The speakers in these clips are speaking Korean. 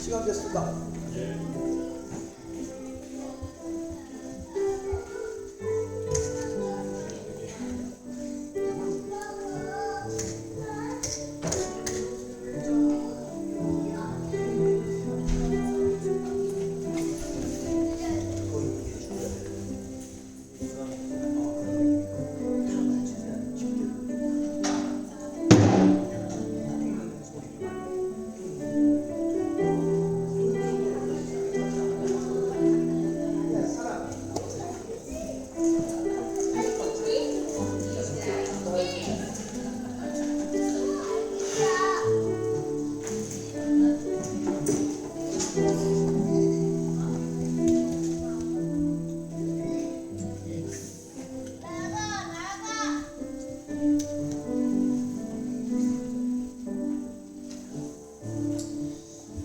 시간 됐습니다.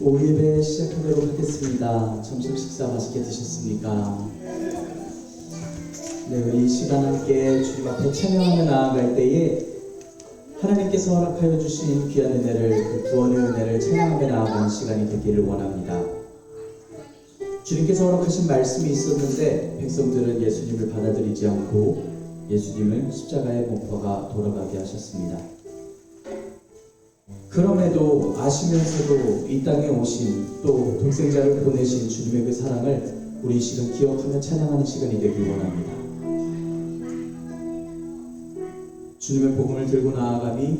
오후 예배 시작하도록 하겠습니다. 점심 식사 맛있게 드셨습니까? 네, 우리 이 시간 함께 주님 앞에 찬양하며 나아갈 때에 하나님께서 허락하여 주신 귀한 은혜를, 그 구원의 은혜를 찬양하며 나아가는 시간이 되기를 원합니다. 주님께서 허락하신 말씀이 있었는데 백성들은 예수님을 받아들이지 않고 예수님을 십자가에 못 박아 돌아가게 하셨습니다. 그럼에도 아시면서도 이 땅에 오신, 또 독생자를 보내신 주님의 그 사랑을 우리 이 시간 기억하며 찬양하는 시간이 되길 원합니다. 주님의 복음을 들고 나아감이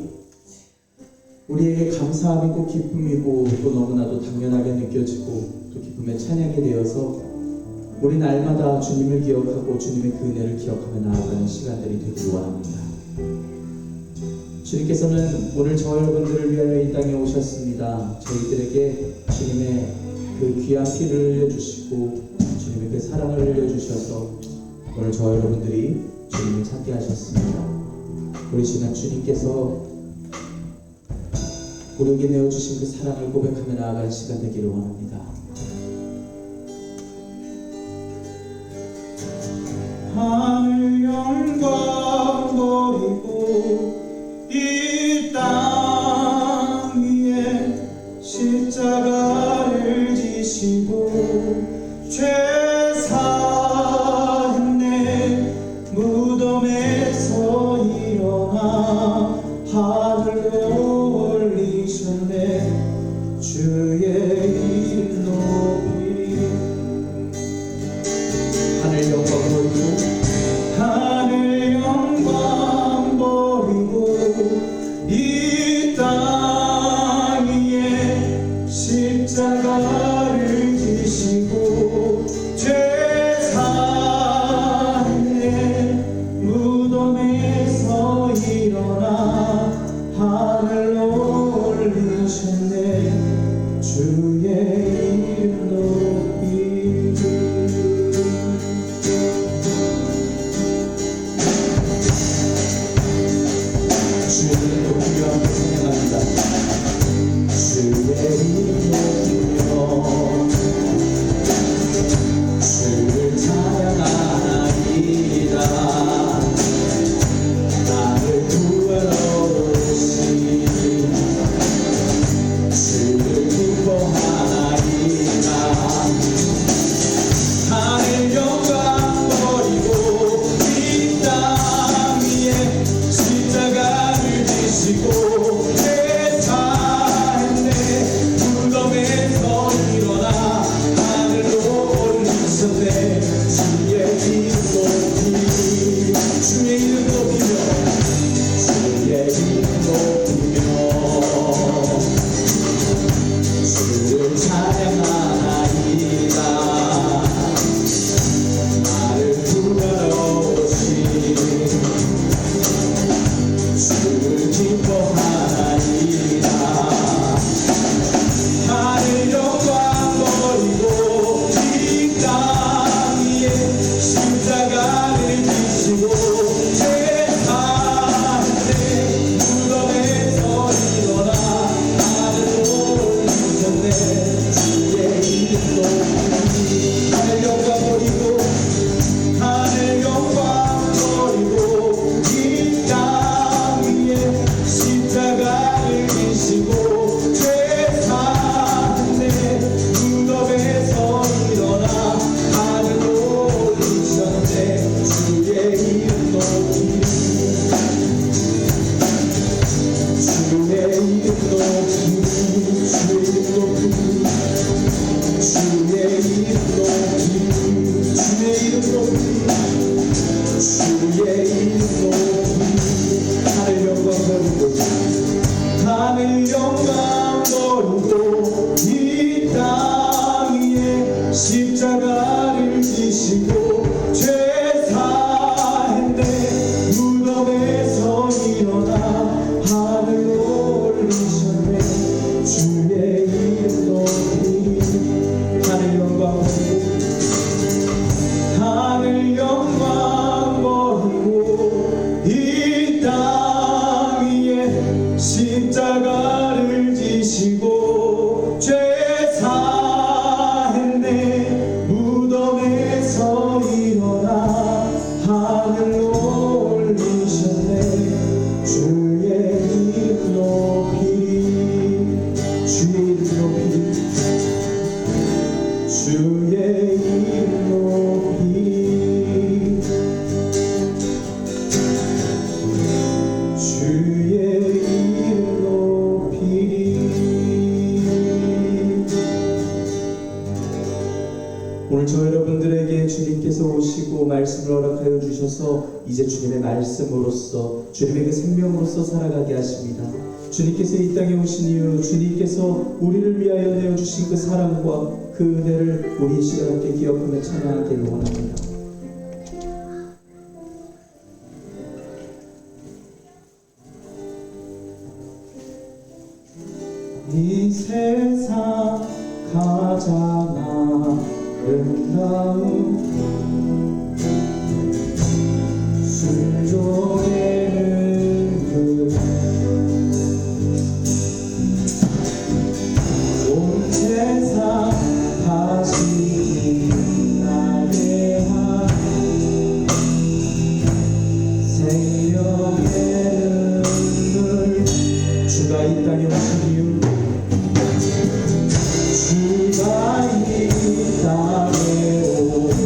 우리에게 감사함이고 기쁨이고 또 너무나도 당연하게 느껴지고 또 기쁨의 찬양이 되어서 우리 날마다 주님을 기억하고 주님의 그 은혜를 기억하며 나아가는 시간들이 되길 원합니다. 주님께서는 오늘 저 여러분들을 위하여 이 땅에 오셨습니다. 저희들에게 주님의 그 귀한 피를 흘려주시고 주님의 그 사랑을 흘려주셔서 오늘 저 여러분들이 주님을 찾게 하셨습니다. 우리 시간 주님께서 우리에게 내어주신 그 사랑을 고백하며 나아갈 시간 되기를 원합니다. 하늘 영광 버리고 이 땅 위에 십자가를 지시고 죄 사했네. 무덤에서 일어나 하늘로 올리셨네. 주의 이름 높이 하늘 영광 돌리고 하늘 땅 위에 십자가를 지시고 죄 사했네. 무덤에서 일어나 하늘로 올리셨네. 주의 이름 높이리, 주의 이름 높이리, 주의 이름 높이리, 주의 이름 높이리. 오늘 저 여러분들에게 주님께서 오시고 말씀을 허락하여 주셔서 이제 주님의 말씀으로써 주님의 그 생명으로서 살아가게 하십니다. 주님께서 이 땅에 오신 이유, 주님께서 우리를 위하여 내어주신 그 사랑과 그 은혜를 우리 이 시간 함께 기억하며 찬양하기를 원합니다. 이 세상 가장 아름다운 순종의 은근, 온 세상 다시 빛나게 하는 생명의 은근. 주가 이 땅에 오신 이유, 주가 이 땅에 오신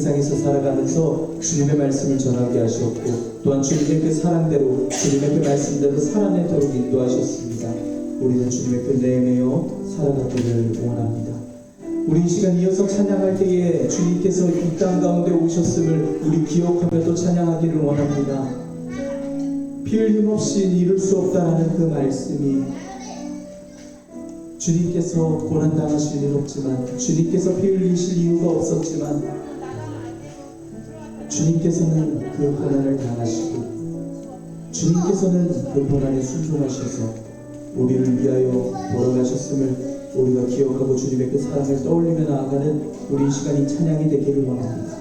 세상에서 살아가면서 주님의 말씀을 전하게 하셨고 또한 주님의 그 사랑대로 주님의 그 말씀대로 살아내도록 인도하셨습니다. 우리는 주님의 그 내매어 살아가기를 원합니다. 우리 이 시간 이어서 찬양할 때에 주님께서 이 땅 가운데 오셨음을 우리 기억하며 또 찬양하기를 원합니다. 피 흘림 없이 이룰 수 없다라는 그 말씀이 주님께서 고난당하실 일 없지만 주님께서 피 흘리실 이유가 없었지만 주님께서는 그 고난을 당하시고 주님께서는 그 고난에 순종하셔서 우리를 위하여 돌아가셨음을 우리가 기억하고 주님의 그 사랑을 떠올리며 나아가는 우리 이 시간이 찬양이 되기를 원합니다.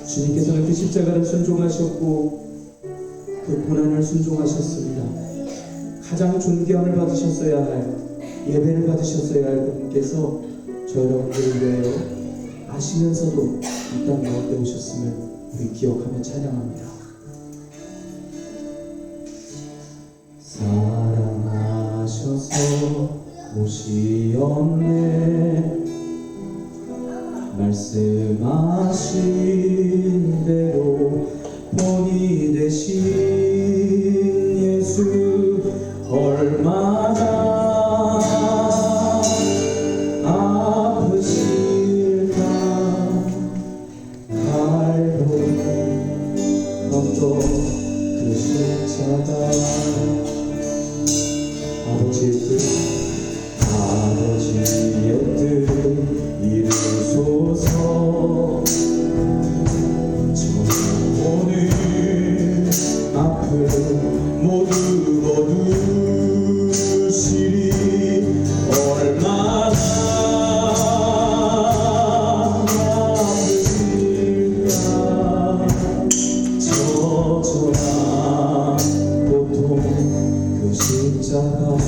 주님께서는 그 십자가를 순종하셨고 그 고난을 순종하셨습니다. 가장 존경을 받으셨어야 할 예배를 받으셨어야 할 분께서 저 여러분들을 위하여 아시면서도 이 땅 가운데 오셨음을 우리 기억하며 찬양합니다. 사랑하셔서 오시었네 말씀하신 대로 본이 되신 예수 얼마나 아프실까 갈보리 언덕 그 십자가 아버지의 뜻 이루소서 저 오늘 아픔 모두 거두시리 얼마나 아프실까 저저한 고통 그 십자가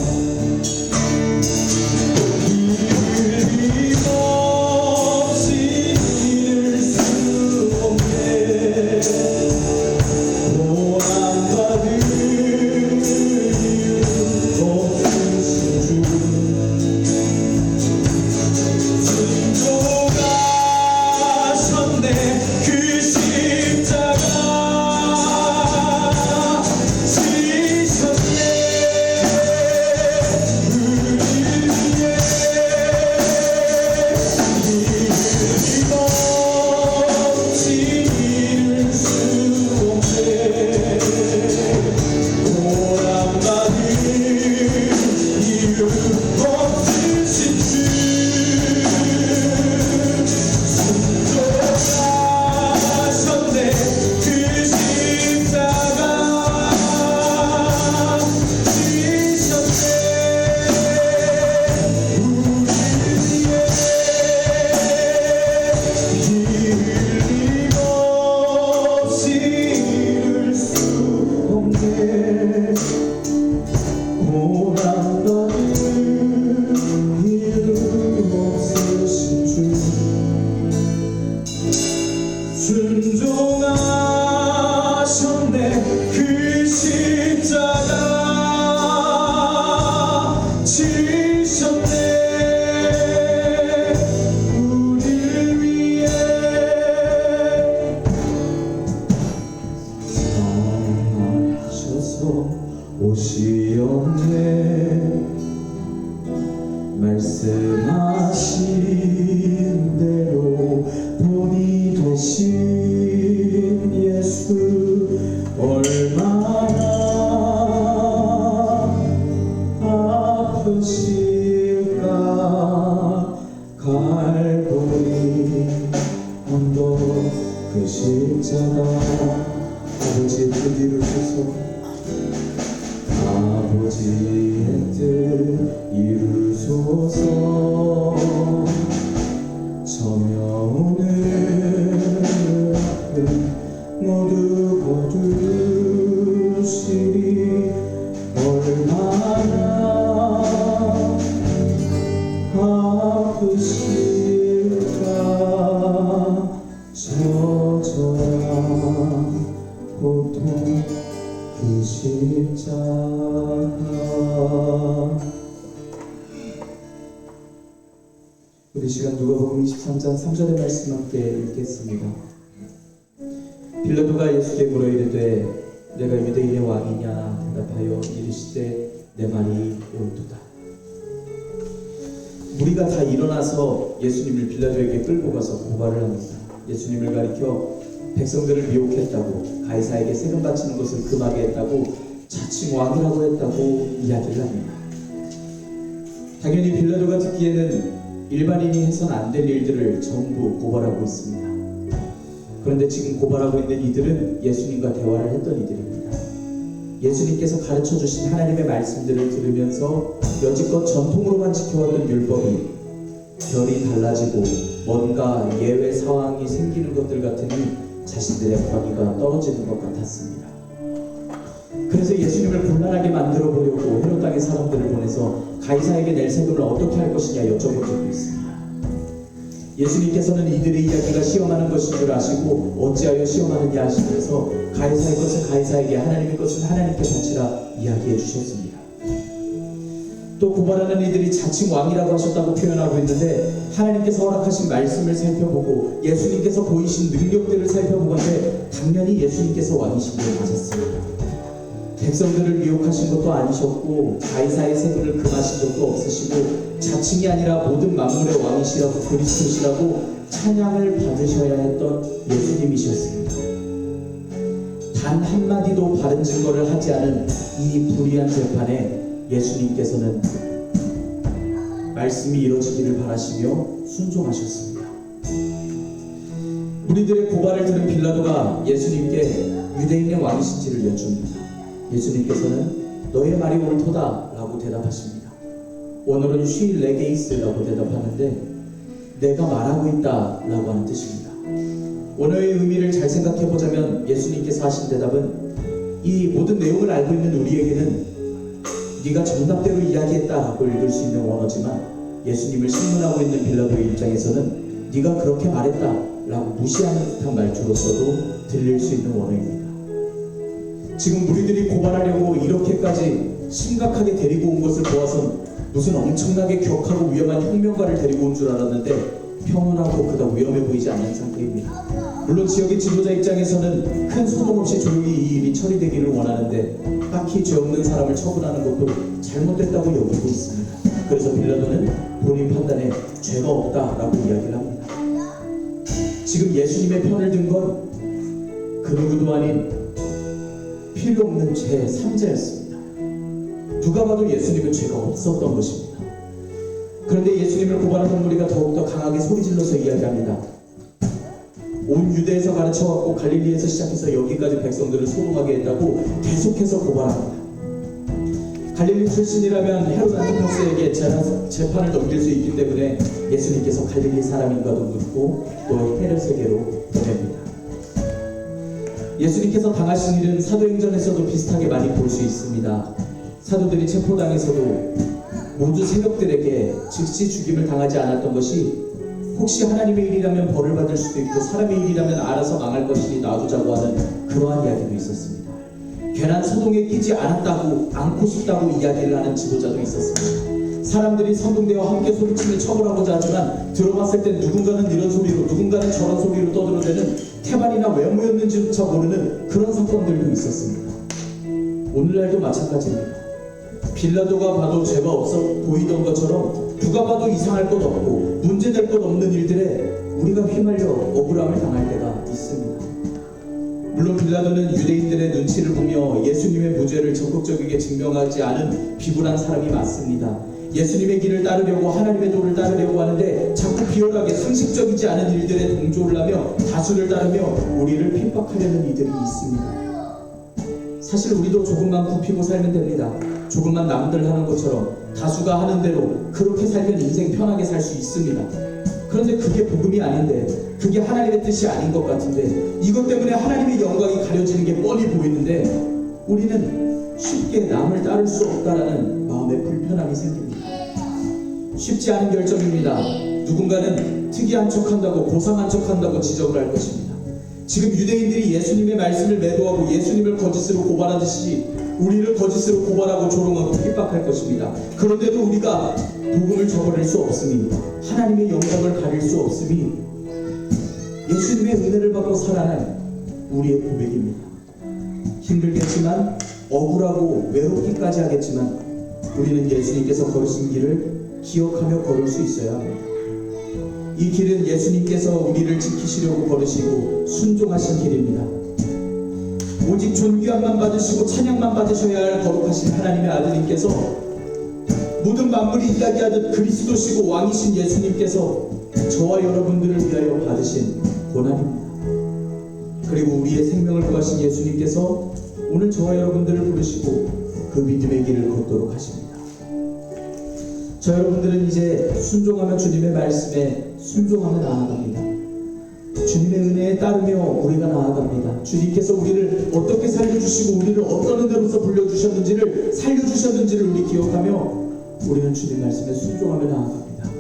순종하셨네 그 십자가 지셨네 우리를 위해 사랑하셔서 오시었네 말씀하신 대로 본이 되신 예수 얼마나 아프실까 갈보리 언덕 그 십자가 아버지의 뜻 이루소서 아버지의 뜻 이루소서 저명오늘 모두 거두시리 얼마나 아프실까 저저한 고통 그 십자가. 우리 시간 누가복음 23장 3절의 말씀 함께 읽겠습니다. 빌라도가 예수께 물어 이르되 내가 유대인의 왕이냐 대답하여 이르시되 내 말이 옳도다. 무리가 다 일어나서 예수님을 빌라도에게 끌고 가서 고발을 합니다. 예수님을 가리켜 백성들을 미혹했다고, 가이사에게 세금 바치는 것을 금하게 했다고, 자칭 왕이라고 했다고 이야기를 합니다. 당연히 빌라도가 듣기에는 일반인이 해서는 안 될 일들을 전부 고발하고 있습니다. 그런데 지금 고발하고 있는 이들은 예수님과 대화를 했던 이들입니다. 예수님께서 가르쳐 주신 하나님의 말씀들을 들으면서 여지껏 전통으로만 지켜왔던 율법이 결이 달라지고 뭔가 예외 상황이 생기는 것들 같으니 자신들의 권위가 떨어지는 것 같았습니다. 그래서 예수님을 곤란하게 만들어 보려고 헤롯 땅의 사람들을 보내서 가이사에게 낼 세금을 어떻게 할 것이냐 여쭤본 적도 있습니다. 예수님께서는 이들의 이야기가 시험하는 것인 줄 아시고 어찌하여 시험하느냐 하시면서 가이사의 것은 가이사에게, 하나님의 것은 하나님께 바치라 이야기해 주셨습니다. 또 고발하는 이들이 자칭 왕이라고 하셨다고 표현하고 있는데 하나님께서 허락하신 말씀을 살펴보고 예수님께서 보이신 능력들을 살펴보건대 당연히 예수님께서 왕이신 걸 맞았습니다. 백성들을 미혹하신 것도 아니셨고 가이사의 세금을 금하신 적도 없으시고 자칭이 아니라 모든 만물의 왕이시라고 그리스도시라고 찬양을 받으셔야 했던 예수님이셨습니다. 단 한마디도 바른 증거를 하지 않은 이 불의한 재판에 예수님께서는 말씀이 이루어지기를 바라시며 순종하셨습니다. 무리들의 고발을 들은 빌라도가 예수님께 유대인의 왕이신지를 여쭙니다. 예수님께서는 너의 말이 옳도다 라고 대답하십니다. 원어로는 쉬 레게이스라고 대답하는데 내가 말하고 있다 라고 하는 뜻입니다. 원어의 의미를 잘 생각해보자면 예수님께서 하신 대답은 이 모든 내용을 알고 있는 우리에게는 네가 정답대로 이야기했다 라고 읽을 수 있는 원어지만 예수님을 신문하고 있는 빌라도의 입장에서는 네가 그렇게 말했다 라고 무시하는 듯한 말투로서도 들릴 수 있는 원어입니다. 지금 무리들이 고발하려고 이렇게까지 심각하게 데리고 온 것을 보아선 무슨 엄청나게 격하고 위험한 혁명가를 데리고 온 줄 알았는데 평온하고 그다지 위험해 보이지 않는 상태입니다. 물론 지역의 지도자 입장에서는 큰 소동 없이 조용히 이 일이 처리되기를 원하는데 딱히 죄 없는 사람을 처분하는 것도 잘못됐다고 여기고 있습니다. 그래서 빌라도는 본인 판단에 죄가 없다라고 이야기를 합니다. 지금 예수님의 편을 든 건 그 누구도 아닌 필요 없는 제3자였습니다. 누가 봐도 예수님은 죄가 없었던 것입니다. 그런데 예수님을 고발하던 무리가 더욱더 강하게 소리질러서 이야기합니다. 온 유대에서 가르쳐왔고 갈릴리에서 시작해서 여기까지 백성들을 소동하게 했다고 계속해서 고발합니다. 갈릴리 출신이라면 헤롯 안티파스에게 재판을 넘길 수 있기 때문에 예수님께서 갈릴리 사람인가도 묻고 또 헤롯에게로 보냅니다. 예수님께서 당하신 일은 사도행전에서도 비슷하게 많이 볼 수 있습니다. 사도들이 체포당해서도 모두 새벽들에게 즉시 죽임을 당하지 않았던 것이 혹시 하나님의 일이라면 벌을 받을 수도 있고 사람의 일이라면 알아서 망할 것이니 놔두자고 하는 그러한 이야기도 있었습니다. 괜한 소동에 끼지 않고 싶다고 이야기를 하는 지도자도 있었습니다. 사람들이 선동대와 함께 소리치며 처벌하고자 하지만 들어봤을 땐 누군가는 이런 소리로 누군가는 저런 소리로 떠들어대는 태반이나 외모였는지조차 모르는 그런 사건들도 있었습니다. 오늘날도 마찬가지입니다. 빌라도가 봐도 죄가 없어 보이던 것처럼 누가 봐도 이상할 것 없고 문제될 것 없는 일들에 우리가 휘말려 억울함을 당할 때가 있습니다. 물론 빌라도는 유대인들의 눈치를 보며 예수님의 무죄를 적극적이게 증명하지 않은 비굴한 사람이 맞습니다. 예수님의 길을 따르려고 하나님의 도를 따르려고 하는데 자꾸 비열하게 상식적이지 않은 일들에 동조를 하며 다수를 따르며 우리를 핍박하려는 이들이 있습니다. 사실 우리도 조금만 굽히고 살면 됩니다. 조금만 남들 하는 것처럼 다수가 하는 대로 그렇게 살면 인생 편하게 살 수 있습니다. 그런데 그게 복음이 아닌데, 그게 하나님의 뜻이 아닌 것 같은데, 이것 때문에 하나님의 영광이 가려지는 게 뻔히 보이는데 우리는 쉽게 남을 따를 수 없다라는 마음의 불편함이 생깁니다. 쉽지 않은 결정입니다. 누군가는 특이한 척한다고, 고상한 척한다고 지적을 할 것입니다. 지금 유대인들이 예수님의 말씀을 매도하고 예수님을 거짓으로 고발하듯이 우리를 거짓으로 고발하고 조롱하고 핍박할 것입니다. 그런데도 우리가 복음을 저버릴 수 없으니, 하나님의 영광을 가릴 수 없으니, 예수님의 은혜를 받고 살아난 우리의 고백입니다. 힘들겠지만 억울하고 외롭기까지 하겠지만 우리는 예수님께서 걸으신 길을 기억하며 걸을 수 있어야 합니다. 이 길은 예수님께서 우리를 지키시려고 걸으시고 순종하신 길입니다. 오직 존귀함만 받으시고 찬양만 받으셔야 할 거룩하신 하나님의 아들님께서 모든 만물이 이야기하듯 그리스도시고 왕이신 예수님께서 저와 여러분들을 위하여 받으신 고난입니다. 그리고 우리의 생명을 구하신 예수님께서 오늘 저와 여러분들을 부르시고 그 믿음의 길을 걷도록 하십니다. 저 여러분들은 이제 순종하며 주님의 말씀에 순종하며 나아갑니다. 주님의 은혜에 따르며 우리가 나아갑니다. 주님께서 우리를 어떻게 살려주시고 우리를 어떤 은혜로서 불려주셨는지를 살려주셨는지를 우리 기억하며 우리는 주님 말씀에 순종하며 나아갑니다.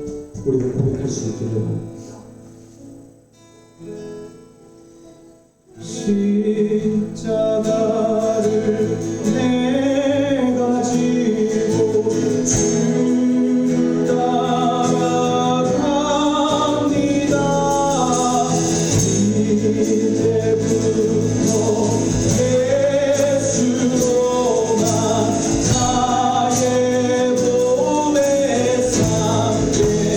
우리가 고백할 수 있기를 원합니다. 십자가를 내가 지고 주를 따라갑니다. 이제부터 예수로만 나의 몸에 삼겠네.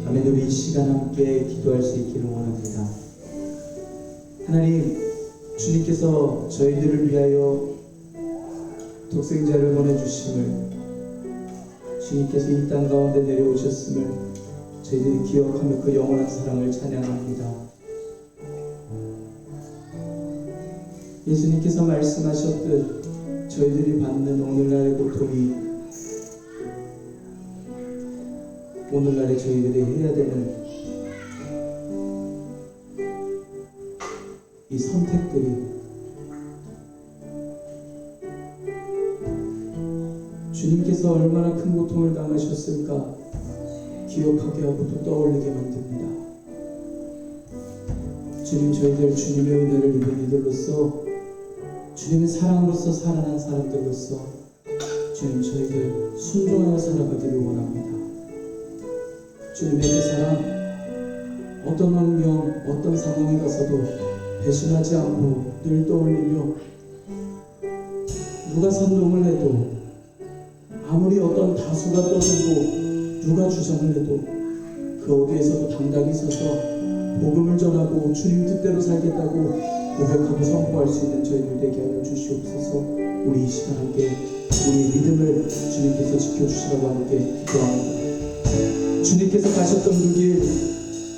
아멘. 우리 이 시간 함께 기도할 수 있기를 원합니다. 하나님, 주님께서 저희들을 위하여 독생자를 보내주심을, 주님께서 이 땅 가운데 내려오셨음을 저희들이 기억하며 그 영원한 사랑을 찬양합니다. 예수님께서 말씀하셨듯 저희들이 받는 오늘날의 고통이 오늘날에 저희들이 해야 되는 이 선택들이 주님께서 얼마나 큰 고통을 당하셨을까 기억하게 하고 또 떠올리게 만듭니다. 주님, 저희들 주님의 은혜를 입은 이들로서, 주님의 사랑으로서 살아난 사람들로서 주님, 저희들 순종하여 살아가기를 원합니다. 주님의 그 사랑, 어떤 환경, 어떤 상황에 가서도 배신하지 않고 늘 떠올리며, 누가 선동을 해도, 아무리 어떤 다수가 떠들고 누가 주장을 해도 그 어디에서도 당당히 서서 복음을 전하고 주님 뜻대로 살겠다고 고백하고 선포할 수 있는 저희들 되게 하여 주시옵소서. 우리 이 시간 함께 우리의 믿음을 주님께서 지켜주시라고 함께 기도합니다. 주님께서 가셨던 그 길,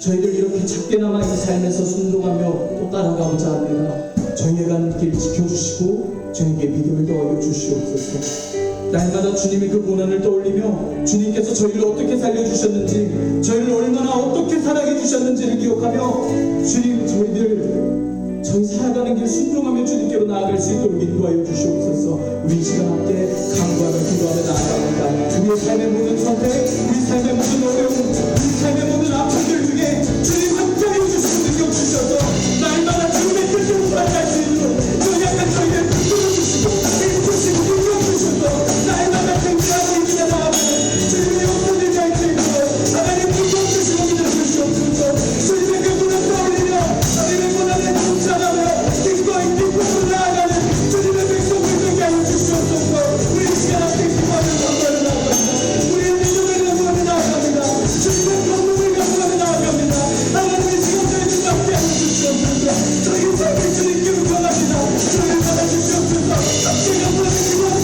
저희들 이렇게 작게나마 이 삶에서 순종하며 또 따라가고자 합니다. 저희의 가는 길 지켜주시고 저희에게 믿음을 더하여 주시옵소서. 날마다 주님의 그 고난을 떠올리며 주님께서 저희를 어떻게 살려주셨는지, 저희를 얼마나 어떻게 사랑해 주셨는지를 기억하며 주님, 저희 살아가는 길 순종하며 주님께로 나아갈 수 있도록 인도하여 주시옵소서. 우리 이 시간 함께 간구하며 기도하며 나아갑니다. 우리의 삶의 모든 선택, 우리 삶의 모든 어려움, 우리 삶의 모든 아픔들 중에 주님 함께하여 주시고 능력 주셔서 날마다 주님의 뜻을 살아갈 수 있도록 연약한 저희를 붙들어주시고 일으키시고 능력 주셔서 날마다 경제하고 이기며 나아가는 주님의 용서를 잘 지고 하나님 능력 주시고 믿어 주시옵소서. 주님의 그 분을 떠올리며 주님의 고난에 동참하며 기뻐 나아가는 주님의 백성들 되게 하여 주시옵소서. 우리 이 시간 함께 기뻐하며 감사를 나아갑니다. 우리의 믿음을 감사하며 나아갑니다. 주님의 경륜을 감사하며 나아갑니다. 하나님의 시간 저희들 함께 하여 주시옵소서. 저희 삶을 주님께로 전합니다. 저희를 받아 주시옵소서. 함께 감사하며 기도합니다.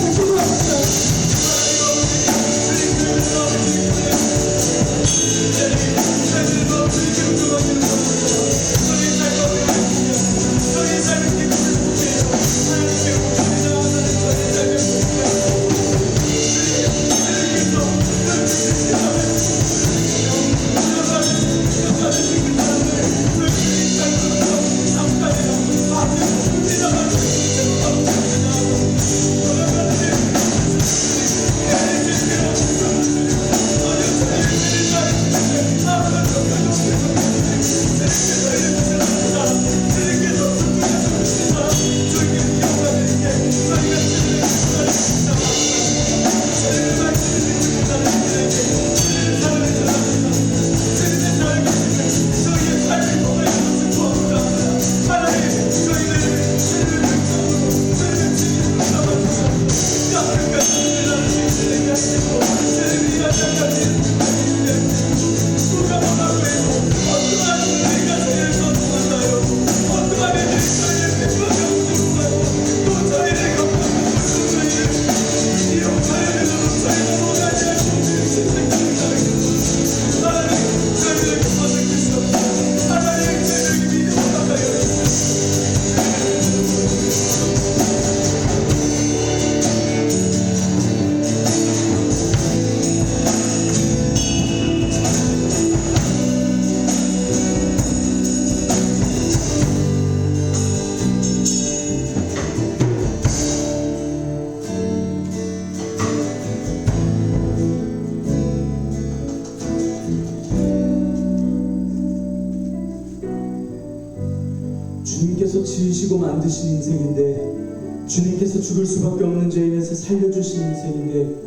주님께서 지으시고 만드신 인생인데, 주님께서 죽을 수밖에 없는 죄인에서 살려주신 인생인데,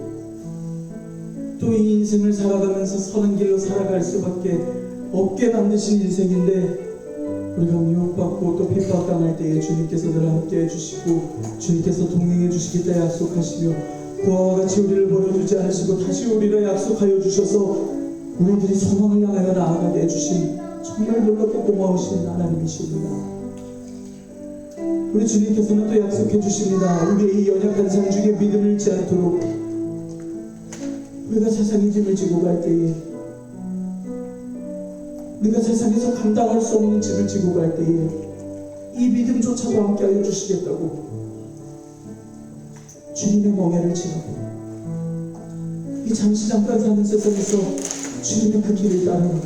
또 이 인생을 살아가면서 선한 길로 살아갈 수밖에 없게 만드신 인생인데, 우리가 미혹받고 또 핍박당할 때에 주님께서 늘 함께 해주시고 주님께서 동행해 주시겠다 약속하시며 그와 같이 우리를 버려두지 않으시고 다시 우리를 약속하여 주셔서 우리들이 소망을 향하여 나아가게 해주신 정말 놀랍고 고마우신 하나님이십니다. 우리 주님께서는 또 약속해 주십니다. 우리의 이 연약한 삶 중에 믿음을 잃지 않도록 우리가 세상의 짐을 지고 갈 때에, 우리가 세상에서 감당할 수 없는 짐을 지고 갈 때에 이 믿음조차도 함께하여 주시겠다고 주님의 멍에를 지나고 이 잠시 잠깐 사는 세상에서 주님의 그 길을 따르는 것,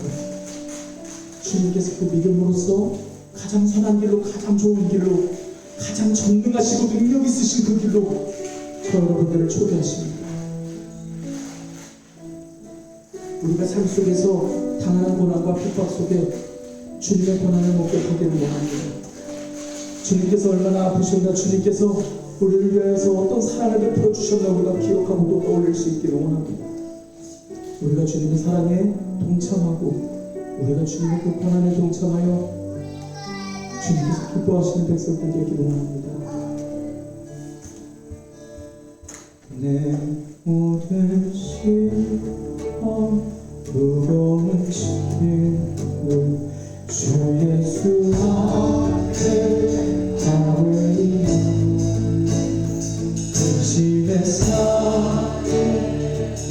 주님께서 그 믿음으로써 가장 선한 길로, 가장 좋은 길로, 가장 전능하시고 능력 있으신 그 길로 저 여러분들을 초대하십니다. 우리가 삶 속에서 당하는 고난과 핍박 속에 주님의 고난을 목격하기를 원합니다. 주님께서 얼마나 아프셨나, 주님께서 우리를 위하여서 어떤 사랑을 베풀어 주셨나 우리가 기억하고 또 떠올릴 수 있기를 원합니다. 우리가 주님의 사랑에 동참하고 우리가 주님의 그 고난에 동참하여 주님께서 기뻐하시는 백성들 되기를 원합니다. 내 모든 시험 무거운 짐을 주 예수 앞에 하오니 근심의 삶에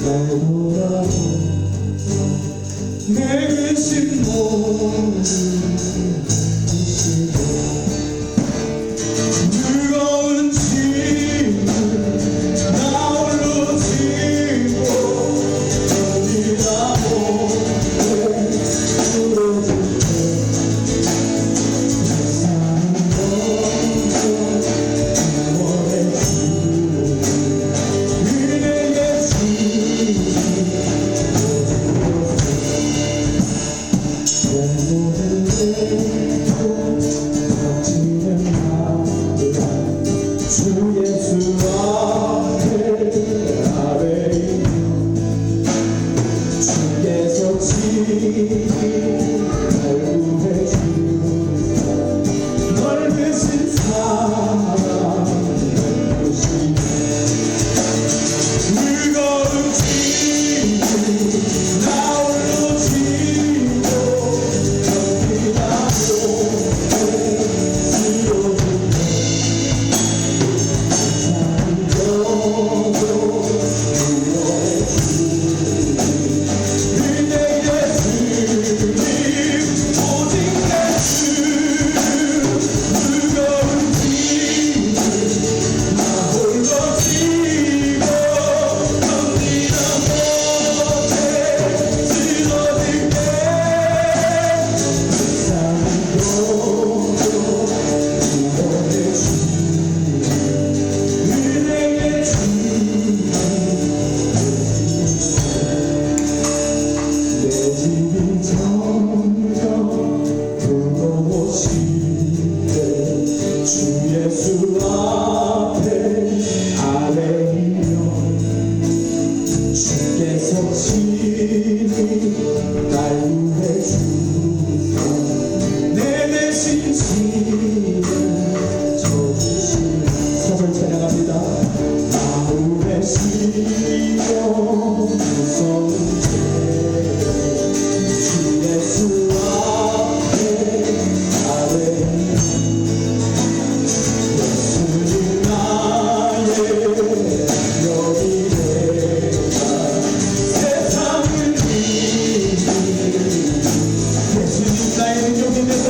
날 돌아오 내 근심 모두 이시고 무거운 짐을 나 홀로 버티는 마음 주 예수 앞에 아뢰이며 주께서 친히 날 구해주사 넓으신 사랑 베푸시네 무거운 짐 나 홀로 지고 견디다도 사절 찬양합니다. 마음에 실려 무서운 주 예수 앞에 아뢰니 예수님 나의 여기래가 세상을 이기 예수님 나의 능력이 되라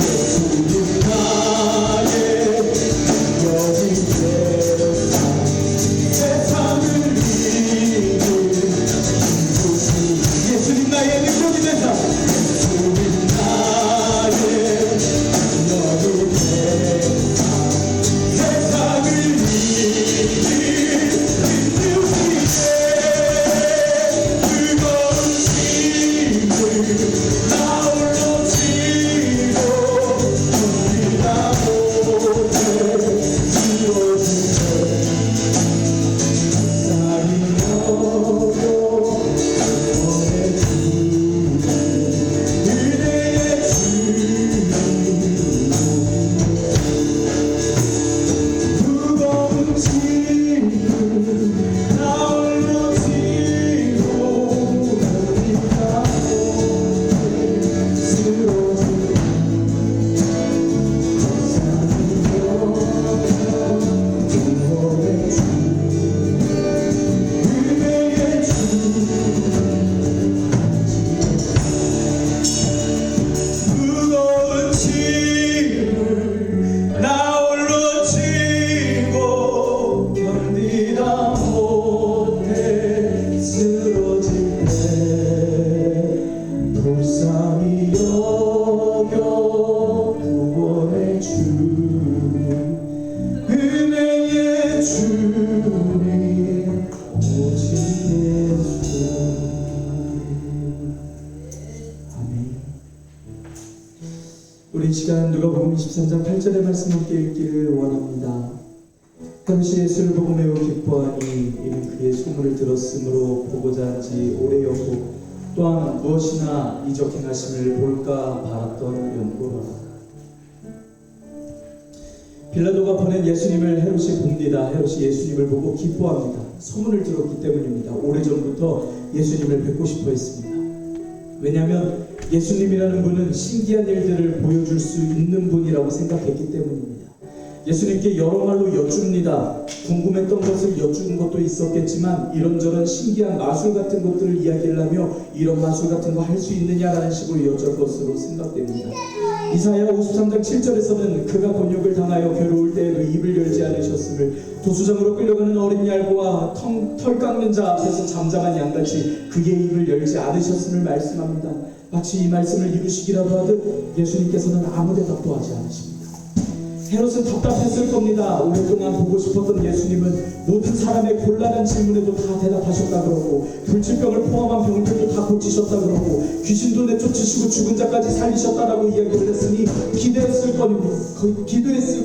예수님 나의 세상을 이길 예수님 나의 능력이 된다. 예수님 나의 능력이 된다. 세상을 이길 뜨거운 힘을 나 홀로 지고 우리가 못해 우리 이 시간 누가복음 23장 8절의 말씀 함께 읽기를 원합니다. 헤롯이 예수를 보고 매우 기뻐하니 이는 그의 소문을 들었으므로 보고자 한지 오래였고 또한 무엇이나 이적 행하심을 볼까 바랐던 연고라. 빌라도가 보낸 예수님을 헤롯이 봅니다. 헤롯이 예수님을 보고 기뻐합니다. 소문을 들었기 때문입니다. 오래전부터 예수님을 뵙고 싶어 했습니다. 왜냐하면 예수님이라는 분은 신기한 일들을 보여줄 수 있는 분이라고 생각했기 때문입니다. 예수님께 여러 말로 여쭙니다. 궁금했던 것을 여쭈는 것도 있었겠지만 이런저런 신기한 마술 같은 것들을 이야기를 하며 이런 마술 같은 거 할 수 있느냐라는 식으로 여쩔 것으로 생각됩니다. 이사야 53장 7절에서는 그가 곤욕을 당하여 괴로울 때에도 입을 열지 않으셨음을 도수장으로 끌려가는 어린 얄고와 털 깎는 자 앞에서 잠잠한 양같이 그의 입을 열지 않으셨음을 말씀합니다. 마치 이 말씀을 이루시기라도 하듯 예수님께서는 아무 대답도 하지 않으십니다. 헤롯은 답답했을 겁니다. 오랫동안 보고 싶었던 예수님은 모든 사람의 곤란한 질문에도 다 대답하셨다 그러고, 불치병을 포함한 병들도 다 고치셨다 그러고, 귀신도 내쫓으시고 죽은 자까지 살리셨다라고 이야기를 했으니 기도했을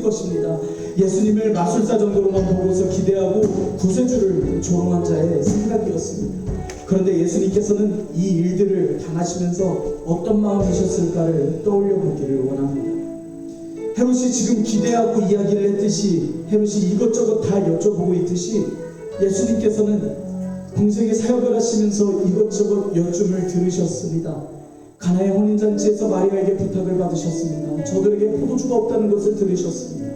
것입니다. 예수님을 마술사 정도로만 보고서 기대하고 구세주를 조롱한 자의 생각이었습니다. 그런데 예수님께서는 이 일들을 당하시면서 어떤 마음이셨을까를 떠올려 보기를 원합니다. 헤롯이 지금 기대하고 이야기를 했듯이, 헤롯이 이것저것 다 여쭤보고 있듯이, 예수님께서는 공생의 사역을 하시면서 이것저것 여쭌을 들으셨습니다. 가나의 혼인잔치에서 마리아에게 부탁을 받으셨습니다. 저들에게 포도주가 없다는 것을 들으셨습니다.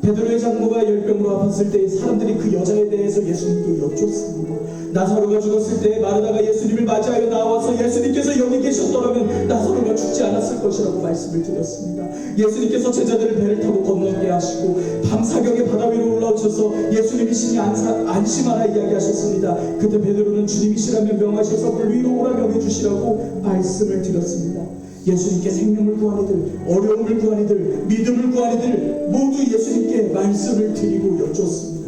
베드로의 장모가 열병으로 아팠을 때 사람들이 그 여자에 대해서 예수님께 여쭙습니다. 나사로가 죽었을 때 마르다가 예수님을 맞이하여 나와서 예수님께서 여기 계셨더라면 나사로가 죽지 않았을 것이라고 말씀을 드렸습니다. 예수님께서 제자들을 배를 타고 건너게 하시고 밤사경에 바다 위로 올라오셔서 예수님이시니 안심하라 이야기하셨습니다. 그때 베드로는 주님이시라면 명하셔서 물 위로 오라 명해주시라고 말씀을 드렸습니다. 예수님께 생명을 구하니들, 어려움을 구하니들, 믿음을 구하니들 모두 예수님께 말씀을 드리고 여쭈었습니다.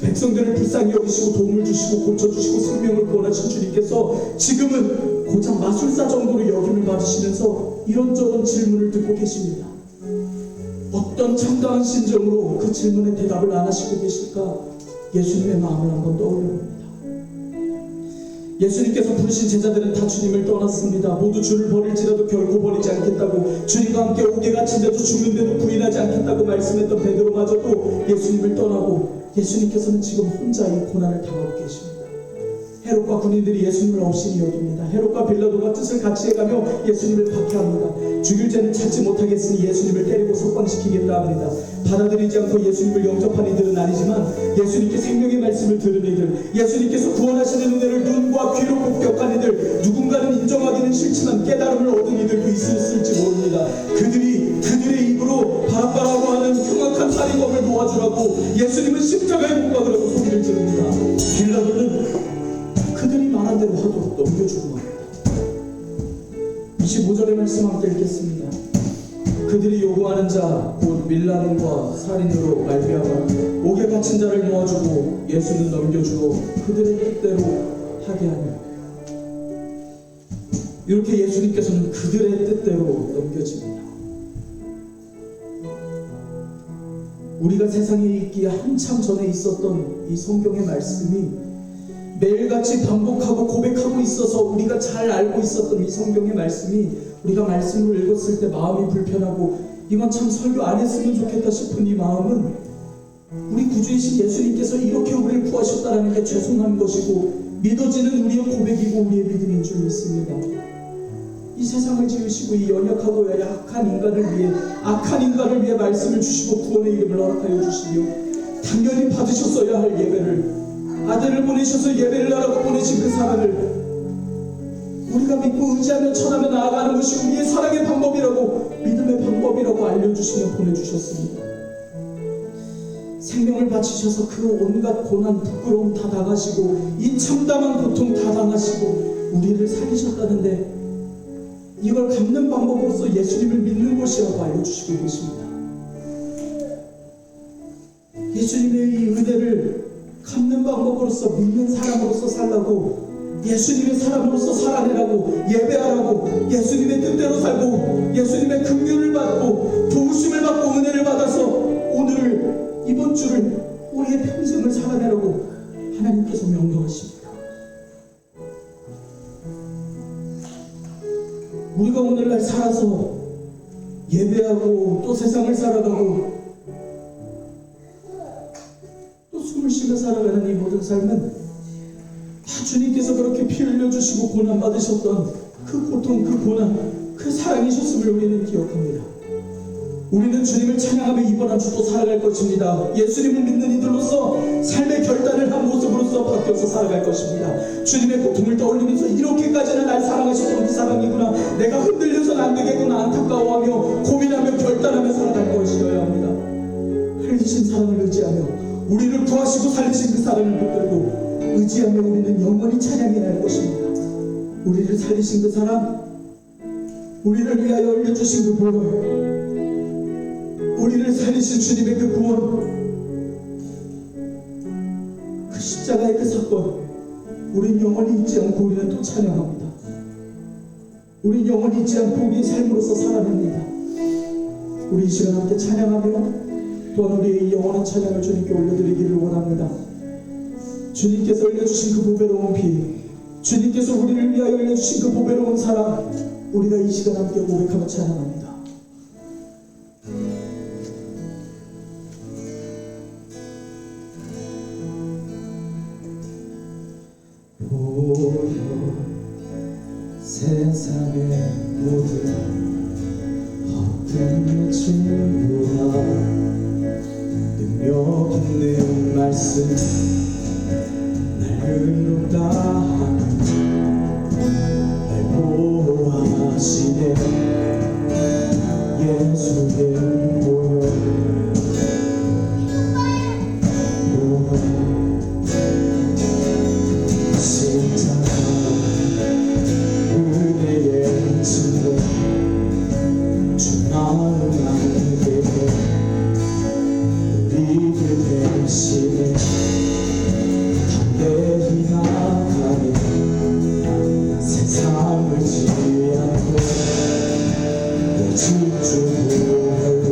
백성들을 불쌍히 여기시고 도움을 주시고 고쳐주시고 생명을 구원하신 주님께서 지금은 고작 마술사 정도로 여김을 받으시면서 이런저런 질문을 듣고 계십니다. 어떤 참다한 심정으로 그 질문에 대답을 안 하시고 계실까? 예수님의 마음을 한번 떠올려 봅니다. 예수님께서 부르신 제자들은 다 주님을 떠났습니다. 모두 주를 버릴지라도 결코 버리지 않겠다고, 주님과 함께 옥에 갇힌데도 죽는데도 부인하지 않겠다고 말씀했던 베드로마저도 예수님을 떠나고, 예수님께서는 지금 혼자 이 고난을 당하고 계십니다. 헤롯과 군인들이 예수님을 업신이 여깁니다. 헤롯과 빌라도가 뜻을 같이 해가며 예수님을 박해합니다. 죽일 죄는 찾지 못하겠으니 예수님을 때리고 석방시키겠다 합니다. 받아들이지 않고 예수님을 영접한 이들은 아니지만 예수님께 생명의 말씀을 들은 이들, 예수님께서 구원하시는 은혜를 눈과 귀로 목격한 이들, 누군가는 인정하기는 싫지만 깨달음을 얻은 이들도 있을지 모릅니다. 그들의 입으로 바라바라고 하는 흉악한 살인범을 도와주라고 예수님은 십자가에 못 박으라고 소리를 지릅니다. 빌라도는 그들이 말한 대로 하도록 넘겨주고 말입니다. 25절의 말씀 함께 읽겠습니다. 그들이 요구하는 자 곧 밀라논과 살인으로 말미암아 옥에 갇힌 자를 모아주고 예수는 넘겨주어 그들의 뜻대로 하게 하니, 이렇게 예수님께서는 그들의 뜻대로 넘겨집니다. 우리가 세상에 있기에 한참 전에 있었던 이 성경의 말씀이 매일같이 반복하고 고백하고 있어서 우리가 잘 알고 있었던 이 성경의 말씀이 우리가 말씀을 읽었을 때 마음이 불편하고 이건 참 설교 안 했으면 좋겠다 싶은 이 마음은 우리 구주이신 예수님께서 이렇게 우리를 구하셨다는 게 죄송한 것이고 믿어지는 우리의 고백이고 우리의 믿음인 줄 믿습니다. 이 세상을 지으시고 이 연약하고 약한 인간을 위해, 악한 인간을 위해 말씀을 주시고 구원의 이름을 허락하여 주시며 당연히 받으셨어야 할 예배를, 아들을 보내셔서 예배를 하라고 보내신 그 사랑을 우리가 믿고 의지하며 전하며 나아가는 것이 우리의 사랑의 방법이라고, 믿음의 방법이라고 알려주시며 보내주셨습니다. 생명을 바치셔서 그 온갖 고난, 부끄러움 다 당하시고 이 참담한 고통 다 당하시고 우리를 살리셨다는데, 이걸 갚는 방법으로서 예수님을 믿는 것이라고 알려주시고 계십니다. 예수님의 이 은혜를 갚는 방법으로서 믿는 사람으로서 살라고, 예수님의 사람으로서 살아내라고, 예배하라고, 예수님의 뜻대로 살고 예수님의 긍휼을 받고 도우심을 받고 은혜를 받아서 오늘을, 이번 주를, 우리의 평생을 살아내라고 하나님께서 명령하십니다. 우리가 오늘날 살아서 예배하고 또 세상을 살아가고 또 숨을 쉬며 살아가는 이 모든 삶은 다 주님께서 그렇게 피 흘려주시고 고난 받으셨던 그 고통, 그 고난, 그 사랑이셨음을 우리는 기억합니다. 우리는 주님을 찬양하며 이번 한 주도 살아갈 것입니다. 예수님을 믿는 이들로서 삶의 결단을 한 모습으로서 바뀌어서 살아갈 것입니다. 주님의 고통을 떠올리면서 이렇게까지나 날 사랑하셨던 그 사랑이구나, 내가 흔들려서는 안 되겠구나 안타까워하며 고민하며 결단하며 살아갈 것이어야 합니다. 흘리신 사랑을 의지하며, 우리를 구하시고 살리신 그 사랑을 붙들고 의지하며 우리는 영원히 찬양해 날 것입니다. 우리를 살리신 그 사랑, 우리를 위하여 올려주신 그 보혈, 우리를 살리신 주님의 그 구원, 그 십자가의 그 사건, 우린 영원히 잊지 않고 우리는 또 찬양합니다. 우린 영원히 잊지 않고 우리의 삶으로서 살아냅니다. 우리 이 시간 함께 찬양하며 또한 우리의 이 영원한 찬양을 주님께 올려드리기를 원합니다. 주님께서 흘려주신 그 보배로운 피, 주님께서 우리를 위하여 흘려주신 그 보배로운 사랑, 우리가 이 시간 함께 고백하며 찬양합니다. 보여 세상의 모든 헛된 것보다 능력 있는 말씀 날 의롭다 날 보호하시네. 예수의 보혈 십자가 은혜의 증거 주 마음 안에 우리를 대신해 담대히 나가네. 세상을 지않고 오직 주 보혈로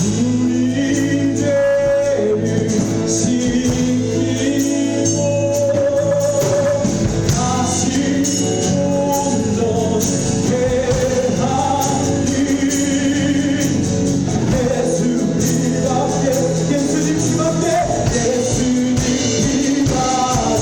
우리 죄를 씻기고 다시 온전케 하리. 예수님 앞에 예수님 집 앞에 예수님 집 앞에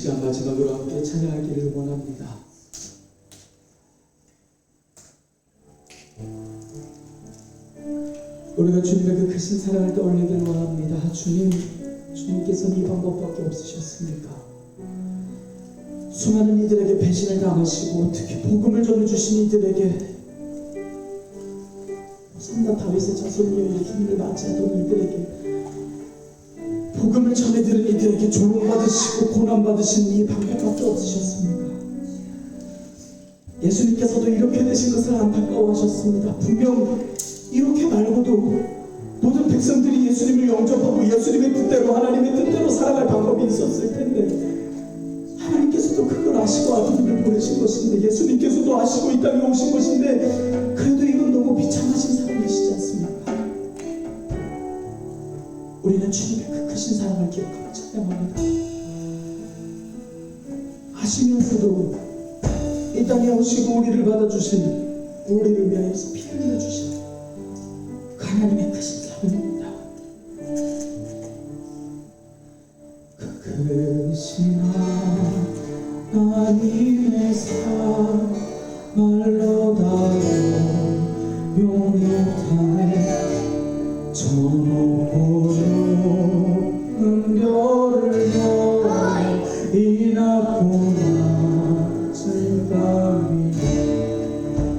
시간 마지막으로 함께 찬양하기를 원합니다. 우리가 주님의 그 크신 사랑을 떠올리길 원합니다. 주님께서는 이 방법밖에 없으셨습니까? 수많은 이들에게 배신을 당하시고 특히 복음을 전해주신 이들에게 선다 다윗의 자손이여 예수님을 맞이하던 이들에게 복음을 전해들은 이들에게 조롱받으시고 고난받으신 이 방법밖에 없으셨습니까? 예수님께서도 이렇게 되신 것을 안타까워하셨습니다. 분명 이렇게 말고도 모든 백성들이 예수님을 영접하고 예수님의 뜻대로 하나님의 뜻대로 살아갈 방법이 있었을 텐데 하나님께서도 그걸 아시고 아들을 보내신 것인데 예수님께서도 아시고 이 땅에 오신 것인데 그래도 이건 너무 비참하신 사람이시지 않습니까? 우리는 주님의 그 크신 사랑을 기억하고 찬양합니다. 아시면서도 이 땅에 오시고 우리를 받아주신 우리를 위하여서 피를 흘려주신 그 하나님의 크신 사랑입니다. 그 크신 하나님의 사랑 말로 다용 못하네 저 높은 별을 넘어 이 낮고 낮은 밤이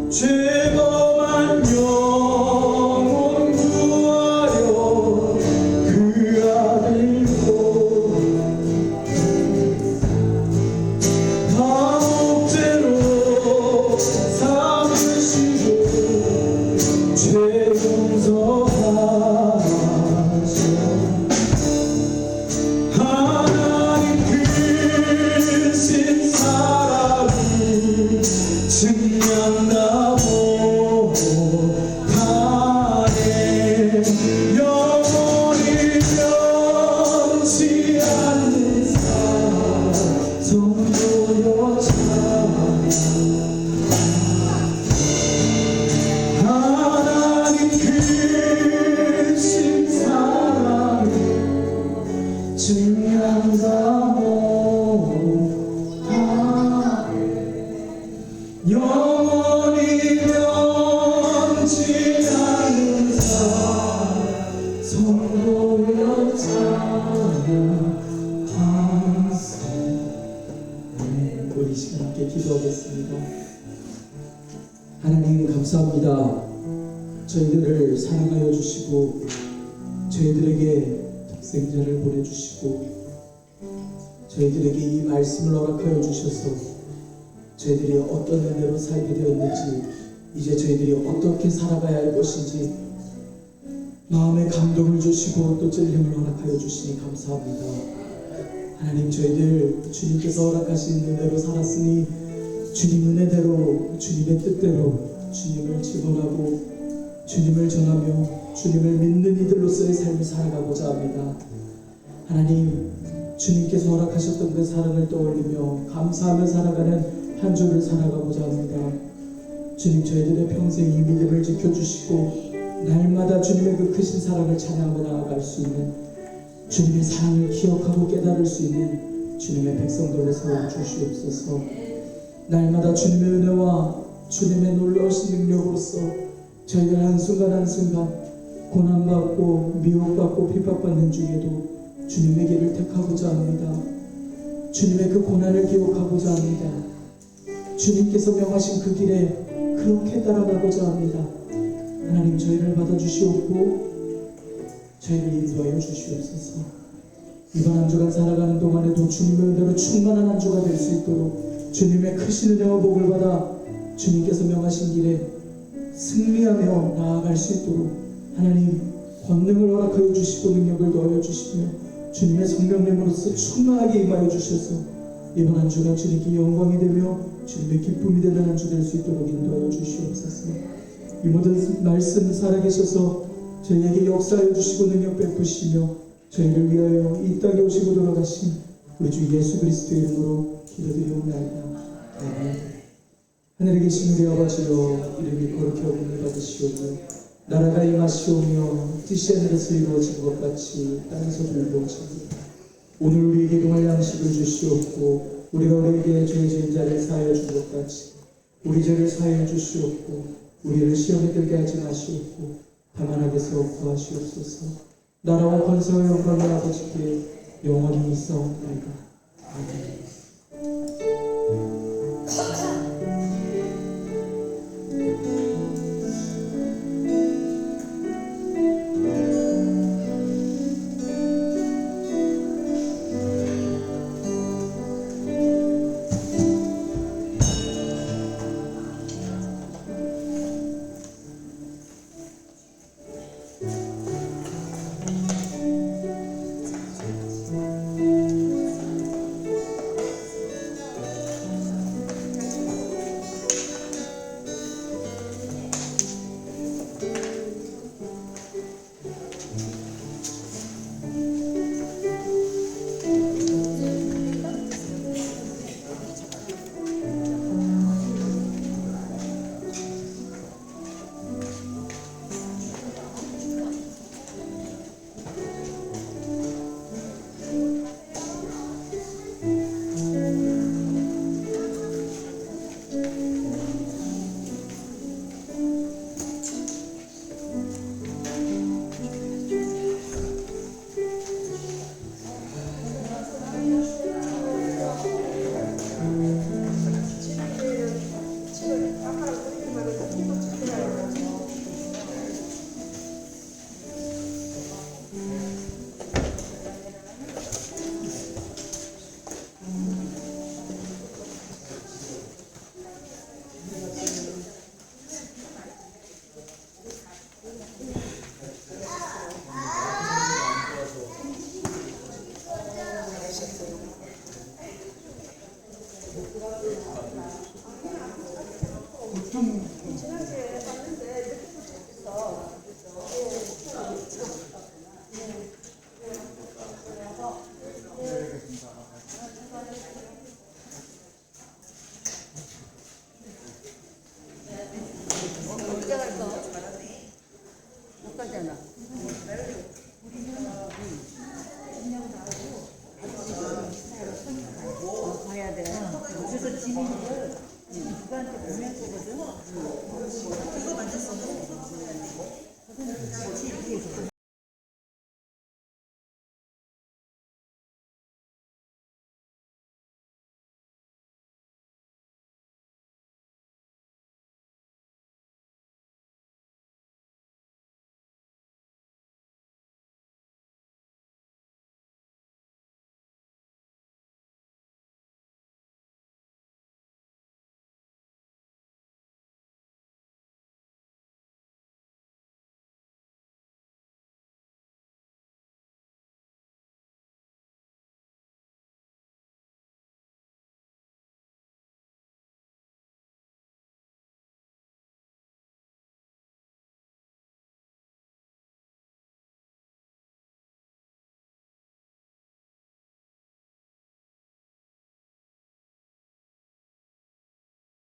죄범한 영혼 구하려 그 아들도 감옥대로 삼으시고 죄 용서하셔 하나님 크신 사랑이 증명나고 하네 영원히 변치 않는 사랑 성도여 찬양 하나님 크신 사랑 증명나고 영원히 변치 않는 사랑 성도여 찬양하세. 우리 시간 함께 기도하겠습니다. 하나님 감사합니다. 저희들을 사랑하여 주시고 저희들에게 독생자를 보내주시고 저희들에게 이 말씀을 허락하여 주셔서 저희들이 어떤 은혜로 살게 되었는지 이제 저희들이 어떻게 살아가야 할 것인지 마음에 감동을 주시고 또 찔림을 허락하여 주시니 감사합니다. 하나님 저희들 주님께서 허락하신 은혜로 살았으니 주님 은혜대로 주님의 뜻대로 주님을 직원하고 주님을 전하며 주님을 믿는 이들로서의 삶을 살아가고자 합니다. 하나님 주님께서 허락하셨던 그 사랑을 떠올리며 감사하며 살아가는 한 주를 살아가고자 합니다. 주님 저희들의 평생 이 믿음을 지켜주시고 날마다 주님의 그 크신 사랑을 찬양하며 나아갈 수 있는 주님의 사랑을 기억하고 깨달을 수 있는 주님의 백성들로 세워주시옵소서. 날마다 주님의 은혜와 주님의 놀라우신 능력으로서 저희들 한순간 한순간 고난받고 미혹받고 핍박받는 중에도 주님의 길을 택하고자 합니다. 주님의 그 고난을 기억하고자 합니다. 주님께서 명하신 그 길에 그렇게 따라가고자 합니다. 하나님 저희를 받아주시옵고 저희를 인도하여 주시옵소서. 이번 한 주간 살아가는 동안에도 주님의 은혜로 충만한 한 주가 될 수 있도록 주님의 크신 은혜와 복을 받아 주님께서 명하신 길에 승리하며 나아갈 수 있도록 하나님 권능을 허락하여 주시고 능력을 더하여 주시며 주님의 성령님으로서 충만하게 임하여 주셔서 이번 한 주가 주님께 영광이 되며 주님의 기쁨이 되는 한 주 될 수 있도록 인도하여 주시옵소서. 이 모든 말씀 살아계셔서 저희에게 역사하여 주시고 능력 베푸시며 저희를 위하여 이 땅에 오시고 돌아가신 우리 주 예수 그리스도의 이름으로 기도드리옵나이다. 아멘. 하늘에 계신 우리 아버지여 이름이 거룩히 여김을 받으시오며 나라가 임하시오며 뜻이 하늘에서 이루어진 것 같이 땅에서도 이루어집니다. 오늘 우리에게 일용할 양식을 주시옵고 우리가 우리에게 죄 지은 자를 사하여 준 것 같이 우리 죄를 사하여 주시옵고 우리를 시험에 들게 하지 마시옵고 다만 악에서 구하시옵소서. 나라와 권세와 영광이 아버지께 영원히 있사옵나이다. 아멘.